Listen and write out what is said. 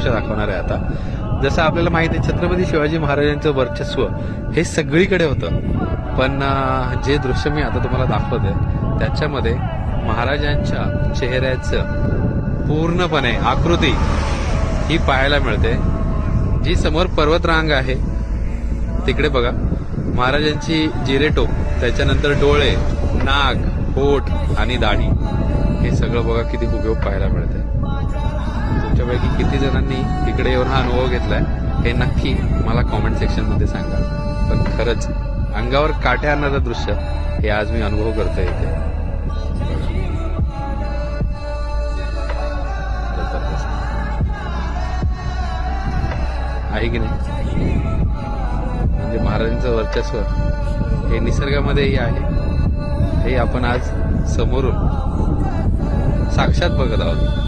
दृश्य दाखवणार आहे आता. जसं आपल्याला माहिती आहे छत्रपती शिवाजी महाराजांचं वर्चस्व हे सगळीकडे होतं, पण जे दृश्य मी आता तुम्हाला दाखवतोय त्याच्यामध्ये महाराजांच्या चेहऱ्याचं पूर्णपणे आकृती ही पाहायला मिळते. जी समोर पर्वतरांग आहे तिकडे बघा, महाराजांची जिरेटोप, त्याच्यानंतर डोळे, नाक, होठ आणि दाढी हे सगळं बघा किती हुबेहूब पाहायला मिळते. तुमच्यापैकी किती जणांनी तिकडे येऊन हा अनुभव घेतलाय हे नक्की मला कॉमेंट सेक्शन मध्ये सांगा. पण खरंच अंगावर काटे आणणारं दृश्य हे आज मी अनुभव करतोय इथे. आहे की नाही? म्हणजे महाराजांचं वर्चस्व हे निसर्गामध्येही आहे, हे आपण आज समोरून साक्षात बघत आहोत.